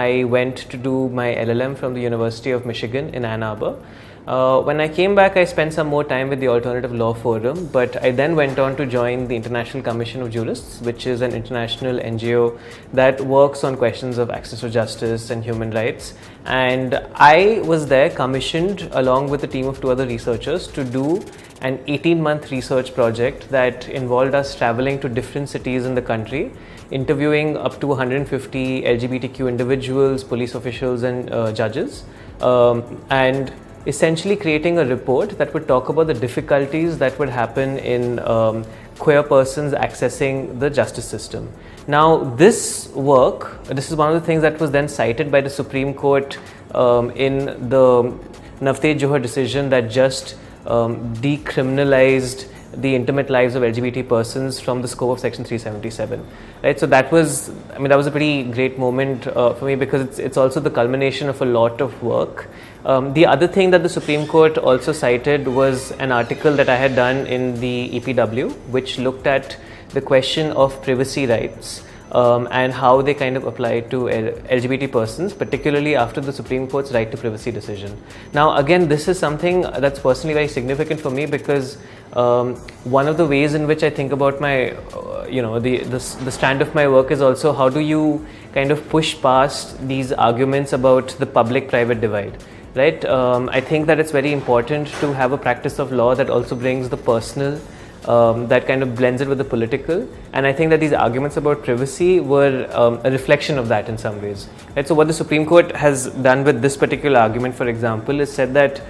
I went to do my LLM from the University of Michigan in Ann Arbor. When I came back, I spent some more time with the Alternative Law Forum, but I then went on to join the International Commission of Jurists, which is an international NGO that works on questions of access to justice and human rights. And I was there commissioned along with a team of 2 other researchers to do an 18-month research project that involved us traveling to different cities in the country, interviewing up to 150 LGBTQ individuals, police officials and judges, and essentially creating a report that would talk about the difficulties that would happen in queer persons accessing the justice system. Now this work, this is one of the things that was then cited by the Supreme Court in the Navteej Johar decision that just decriminalized the intimate lives of LGBT persons from the scope of Section 377. Right, so that was, that was a pretty great moment for me, because it's also the culmination of a lot of work. The other thing that the Supreme Court also cited was an article that I had done in the EPW, which looked at the question of privacy rights and how they kind of apply to LGBT persons, particularly after the Supreme Court's right to privacy decision. Now, again, this is something that's personally very significant for me, because one of the ways in which I think about my, the strand of my work is also how do you kind of push past these arguments about the public-private divide, right? I think that it's very important to have a practice of law that also brings the personal, that kind of blends it with the political, and I think that these arguments about privacy were a reflection of that in some ways. Right? So what the Supreme Court has done with this particular argument, for example, is said that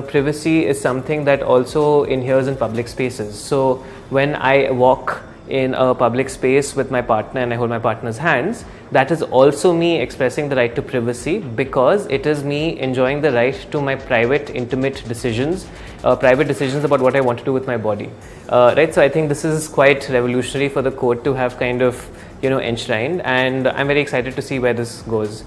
privacy is something that also inheres in public spaces. So when I walk in a public space with my partner and I hold my partner's hands, that is also me expressing the right to privacy, because it is me enjoying the right to my private, intimate decisions, private decisions about what I want to do with my body. Right, so I think this is quite revolutionary for the court to have kind of enshrined, and I'm very excited to see where this goes.